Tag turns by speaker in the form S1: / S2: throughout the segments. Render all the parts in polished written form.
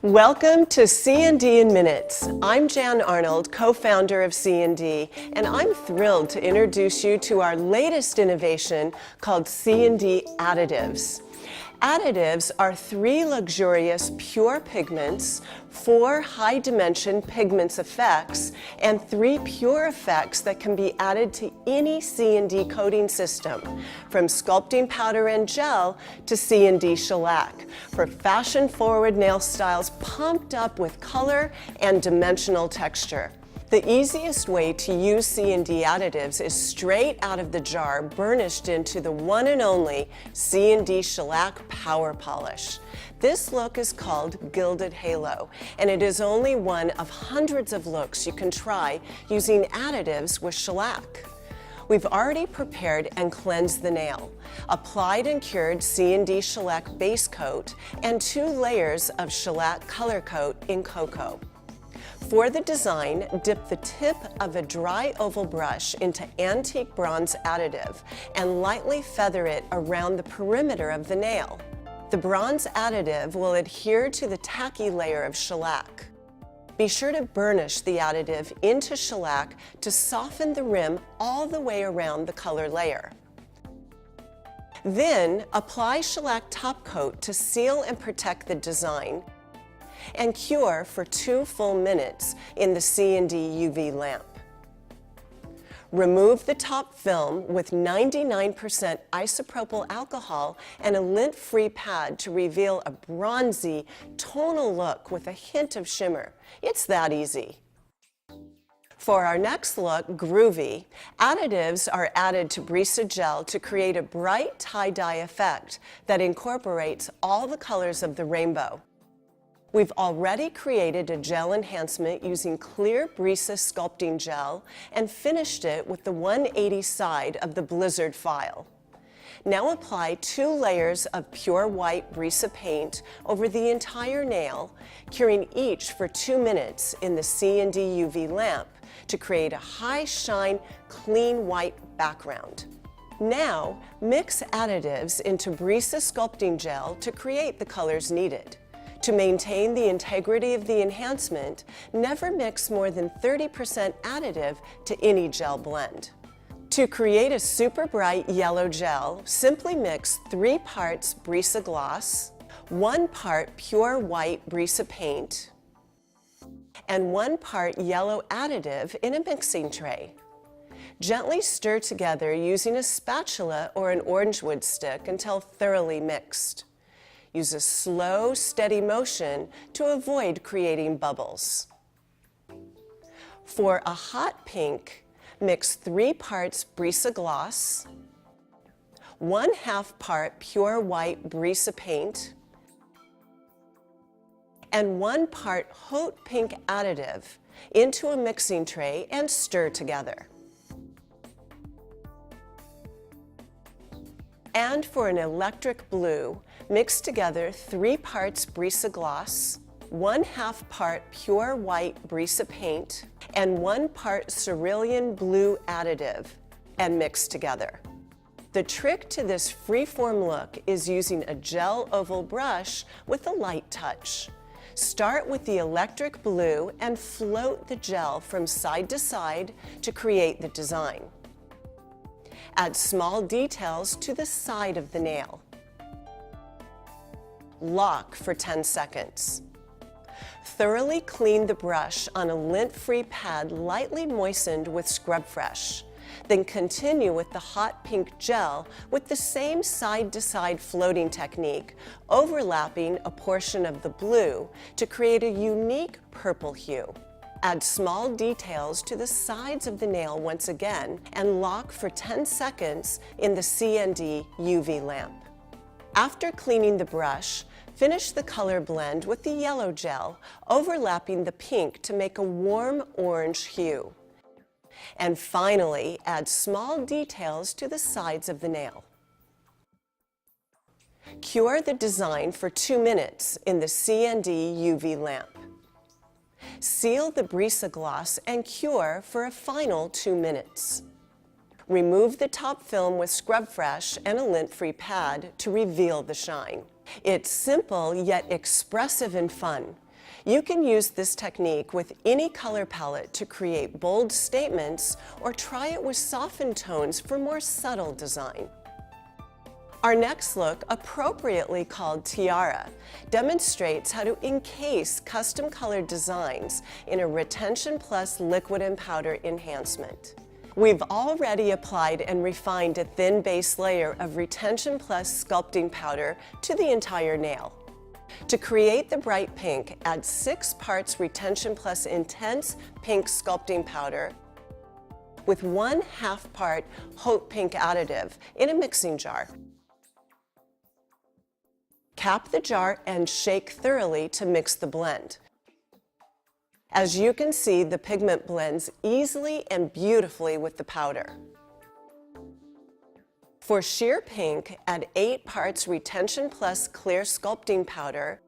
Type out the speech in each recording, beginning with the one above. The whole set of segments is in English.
S1: Welcome to CND in Minutes. I'm Jan Arnold, co-founder of CND, and I'm thrilled to introduce you to our latest innovation called CND Additives. Additives are 3 luxurious pure pigments, 4 high-dimension pigments effects, and 3 pure effects that can be added to any CND coating system, from sculpting powder and gel to CND shellac, for fashion-forward nail styles pumped up with color and dimensional texture. The easiest way to use CND additives is straight out of the jar, burnished into the one and only CND shellac power polish. This look is called Gilded Halo, and it is only one of hundreds of looks you can try using additives with shellac. We've already prepared and cleansed the nail, applied and cured CND shellac base coat, and 2 layers of shellac color coat in cocoa. For the design, dip the tip of a dry oval brush into antique bronze additive and lightly feather it around the perimeter of the nail. The bronze additive will adhere to the tacky layer of shellac. Be sure to burnish the additive into shellac to soften the rim all the way around the color layer. Then, apply shellac top coat to seal and protect the design, and cure for 2 full minutes in the CND UV lamp. Remove the top film with 99% isopropyl alcohol and a lint-free pad to reveal a bronzy, tonal look with a hint of shimmer. It's that easy. For our next look, Groovy, additives are added to Brisa gel to create a bright tie-dye effect that incorporates all the colors of the rainbow. We've already created a gel enhancement using clear Brisa sculpting gel and finished it with the 180 side of the Blizzard file. Now apply 2 layers of pure white Brisa paint over the entire nail, curing each for 2 minutes in the CND UV lamp to create a high shine, clean white background. Now mix additives into Brisa sculpting gel to create the colors needed. To maintain the integrity of the enhancement, never mix more than 30% additive to any gel blend. To create a super bright yellow gel, simply mix 3 parts Brisa Glass, 1 part pure white Brisa paint, and 1 part yellow additive in a mixing tray. Gently stir together using a spatula or an orange wood stick until thoroughly mixed. Use a slow, steady motion to avoid creating bubbles. For a hot pink, mix 3 parts Brisa Gloss, 1/2 part pure white Brisa paint, and 1 part Haute Pink additive into a mixing tray and stir together. And for an electric blue, mix together 3 parts Brisa Gloss, 1/2 part pure white Brisa paint, and 1 part cerulean blue additive, and mix together. The trick to this freeform look is using a gel oval brush with a light touch. Start with the electric blue and float the gel from side to side to create the design. Add small details to the side of the nail. Lock for 10 seconds. Thoroughly clean the brush on a lint-free pad lightly moistened with Scrub Fresh. Then continue with the hot pink gel with the same side-to-side floating technique, overlapping a portion of the blue to create a unique purple hue. Add small details to the sides of the nail once again and lock for 10 seconds in the CND UV lamp. After cleaning the brush, finish the color blend with the yellow gel, overlapping the pink to make a warm orange hue. And finally, add small details to the sides of the nail. Cure the design for 2 minutes in the CND UV lamp. Seal the Brisa Gloss and cure for a final 2 minutes. Remove the top film with Scrub Fresh and a lint-free pad to reveal the shine. It's simple yet expressive and fun. You can use this technique with any color palette to create bold statements or try it with softened tones for more subtle design. Our next look, appropriately called Tiara, demonstrates how to encase custom colored designs in a Retention Plus liquid and powder enhancement. We've already applied and refined a thin base layer of Retention Plus sculpting powder to the entire nail. To create the bright pink, add 6 parts Retention Plus intense pink sculpting powder with 1/2 part Haute Pink additive in a mixing jar. Cap the jar and shake thoroughly to mix the blend. As you can see, the pigment blends easily and beautifully with the powder. For sheer pink, add 8 parts Retention Plus clear sculpting powder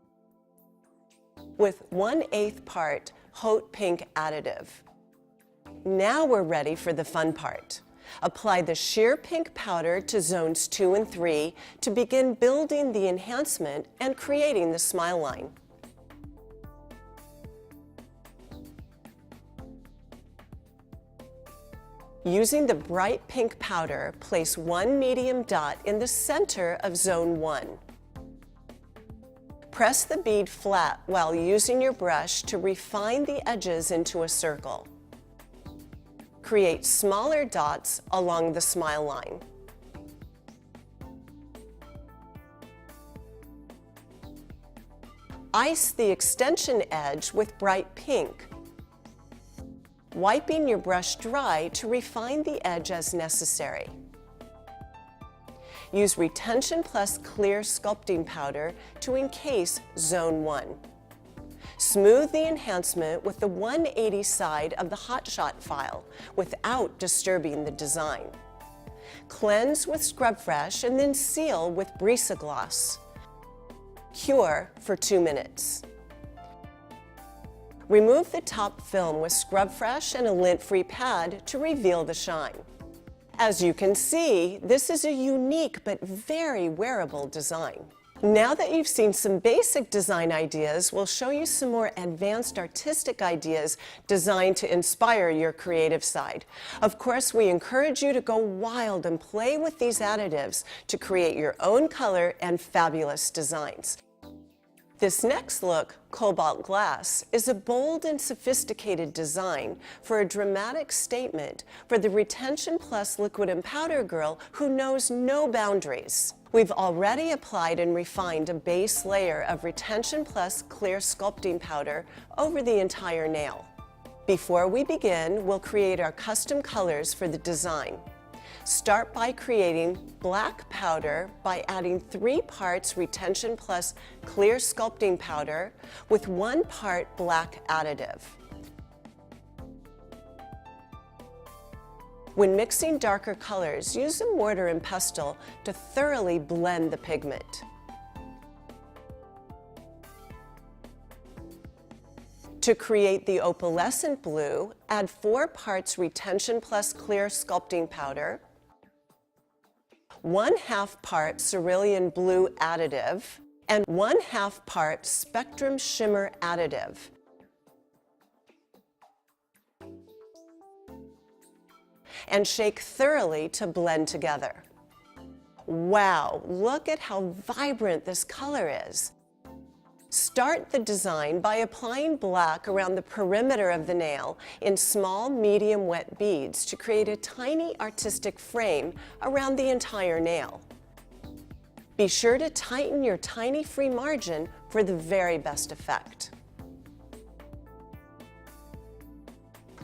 S1: with 1/8 part Haute Pink additive. Now we're ready for the fun part. Apply the sheer pink powder to zones 2 and 3 to begin building the enhancement and creating the smile line. Using the bright pink powder, place 1 medium dot in the center of zone 1. Press the bead flat while using your brush to refine the edges into a circle. Create smaller dots along the smile line. Ice the extension edge with bright pink, wiping your brush dry to refine the edge as necessary. Use Retention Plus clear sculpting powder to encase zone 1. Smooth the enhancement with the 180 side of the Hot Shot file without disturbing the design. Cleanse with Scrub Fresh and then seal with Brisa Gloss. Cure for 2 minutes. Remove the top film with Scrub Fresh and a lint-free pad to reveal the shine. As you can see, this is a unique but very wearable design. Now that you've seen some basic design ideas, we'll show you some more advanced artistic ideas designed to inspire your creative side. Of course, we encourage you to go wild and play with these additives to create your own color and fabulous designs. This next look, Cobalt Glass, is a bold and sophisticated design for a dramatic statement for the Retention Plus liquid and powder girl who knows no boundaries. We've already applied and refined a base layer of Retention Plus clear sculpting powder over the entire nail. Before we begin, we'll create our custom colors for the design. Start by creating black powder by adding 3 parts Retention Plus clear sculpting powder with 1 part black additive. When mixing darker colors, use a mortar and pestle to thoroughly blend the pigment. To create the opalescent blue, add 4 parts Retention Plus clear sculpting powder, 1/2 part cerulean blue additive, and 1/2 part spectrum shimmer additive. And shake thoroughly to blend together. Wow, look at how vibrant this color is. Start the design by applying black around the perimeter of the nail in small, medium wet beads to create a tiny artistic frame around the entire nail. Be sure to tighten your tiny free margin for the very best effect.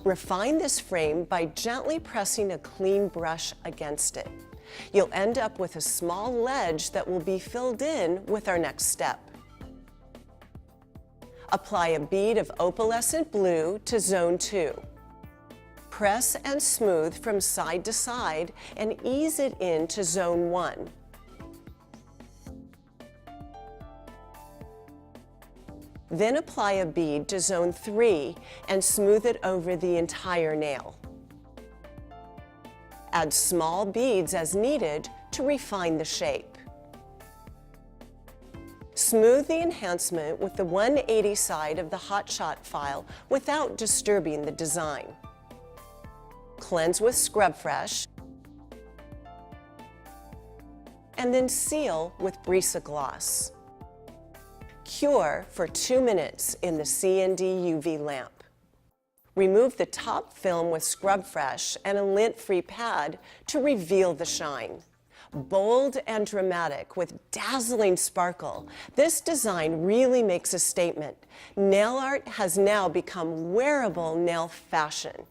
S1: Refine this frame by gently pressing a clean brush against it. You'll end up with a small ledge that will be filled in with our next step. Apply a bead of opalescent blue to zone 2. Press and smooth from side to side and ease it into zone 1. Then apply a bead to zone 3 and smooth it over the entire nail. Add small beads as needed to refine the shape. Smooth the enhancement with the 180 side of the Hot Shot file without disturbing the design. Cleanse with Scrub Fresh, and then seal with Brisa Gloss. Cure for 2 minutes in the CND UV lamp. Remove the top film with Scrub Fresh and a lint-free pad to reveal the shine. Bold and dramatic with dazzling sparkle, this design really makes a statement. Nail art has now become wearable nail fashion.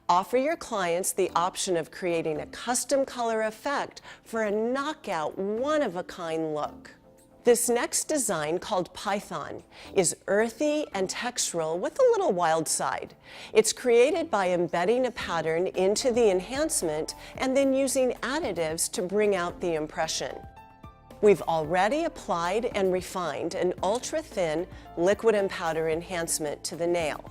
S1: Offer your clients the option of creating a custom color effect for a knockout, one-of-a-kind look. This next design, called Python, is earthy and textural with a little wild side. It's created by embedding a pattern into the enhancement and then using additives to bring out the impression. We've already applied and refined an ultra-thin liquid and powder enhancement to the nail.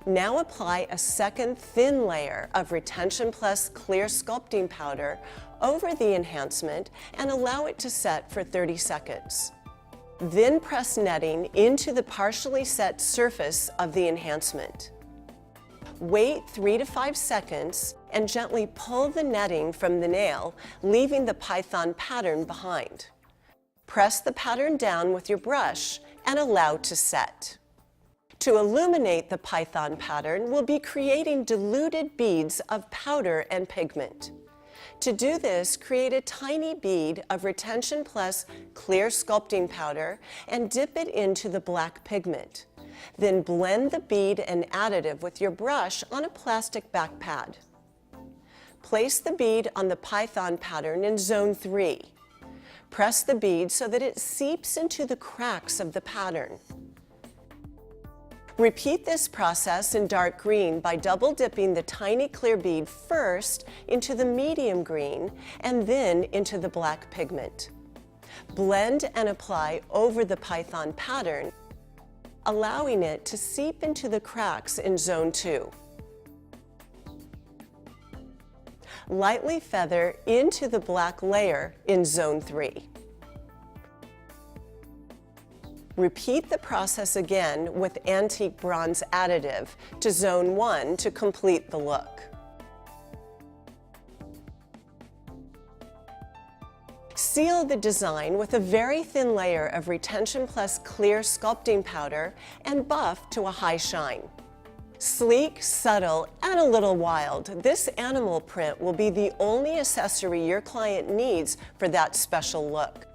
S1: Now apply a second thin layer of Retention Plus clear sculpting powder over the enhancement and allow it to set for 30 seconds. Then press netting into the partially set surface of the enhancement. Wait 3 to 5 seconds and gently pull the netting from the nail, leaving the Python pattern behind. Press the pattern down with your brush and allow to set. To illuminate the Python pattern, we'll be creating diluted beads of powder and pigment. To do this, create a tiny bead of Retention Plus clear sculpting powder and dip it into the black pigment. Then blend the bead and additive with your brush on a plastic back pad. Place the bead on the Python pattern in Zone 3. Press the bead so that it seeps into the cracks of the pattern. Repeat this process in dark green by double dipping the tiny clear bead first into the medium green and then into the black pigment. Blend and apply over the Python pattern, allowing it to seep into the cracks in Zone 2. Lightly feather into the black layer in Zone 3. Repeat the process again with antique bronze additive to Zone 1 to complete the look. Seal the design with a very thin layer of Retention Plus clear sculpting powder and buff to a high shine. Sleek, subtle, and a little wild, this animal print will be the only accessory your client needs for that special look.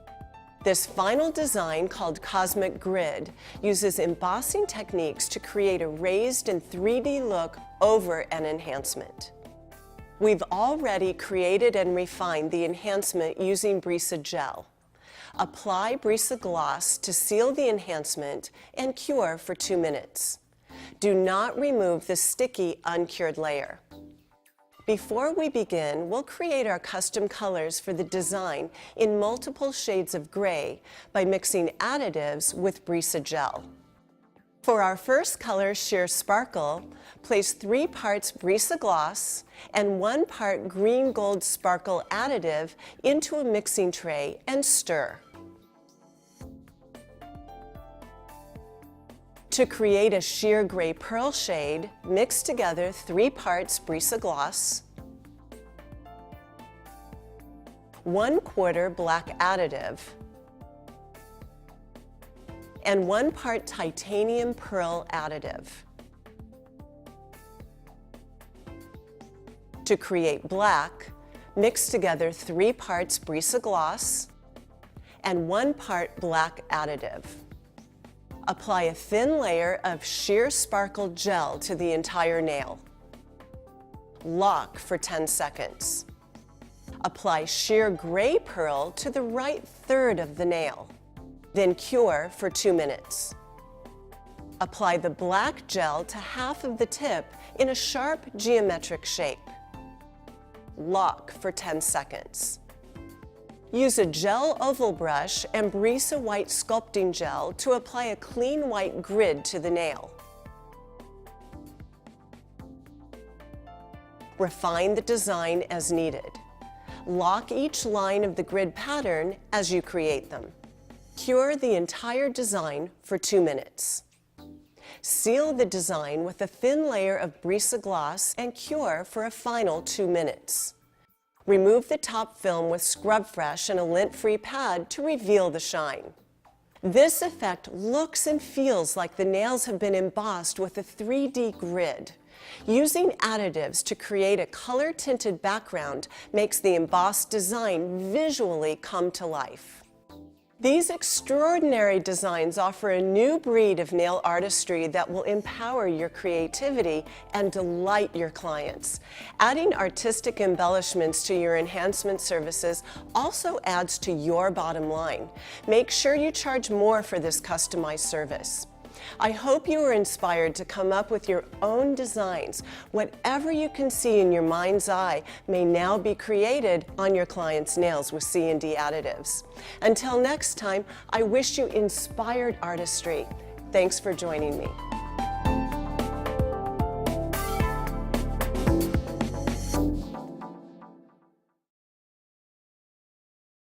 S1: This final design, called Cosmic Grid, uses embossing techniques to create a raised and 3D look over an enhancement. We've already created and refined the enhancement using Brisa Gel. Apply Brisa Gloss to seal the enhancement and cure for 2 minutes. Do not remove the sticky, uncured layer. Before we begin, we'll create our custom colors for the design in multiple shades of gray by mixing additives with Brisa Gel. For our first color, Sheer Sparkle, place 3 parts Brisa Gloss and 1 part green gold sparkle additive into a mixing tray and stir. To create a sheer gray pearl shade, mix together 3 parts Brisa Gloss, 1/4 black additive, and 1 part titanium pearl additive. To create black, mix together 3 parts Brisa Gloss and 1 part black additive. Apply a thin layer of Sheer Sparkle Gel to the entire nail. Lock for 10 seconds. Apply sheer gray pearl to the right third of the nail. Then cure for 2 minutes. Apply the black gel to half of the tip in a sharp geometric shape. Lock for 10 seconds. Use a gel oval brush and Brisa white sculpting gel to apply a clean white grid to the nail. Refine the design as needed. Lock each line of the grid pattern as you create them. Cure the entire design for 2 minutes. Seal the design with a thin layer of Cobalt Glass and cure for a final 2 minutes. Remove the top film with Scrub Fresh and a lint-free pad to reveal the shine. This effect looks and feels like the nails have been embossed with a 3D grid. Using additives to create a color-tinted background makes the embossed design visually come to life. These extraordinary designs offer a new breed of nail artistry that will empower your creativity and delight your clients. Adding artistic embellishments to your enhancement services also adds to your bottom line. Make sure you charge more for this customized service. I hope you are inspired to come up with your own designs. Whatever you can see in your mind's eye may now be created on your client's nails with CND additives. Until next time, I wish you inspired artistry. Thanks for joining me.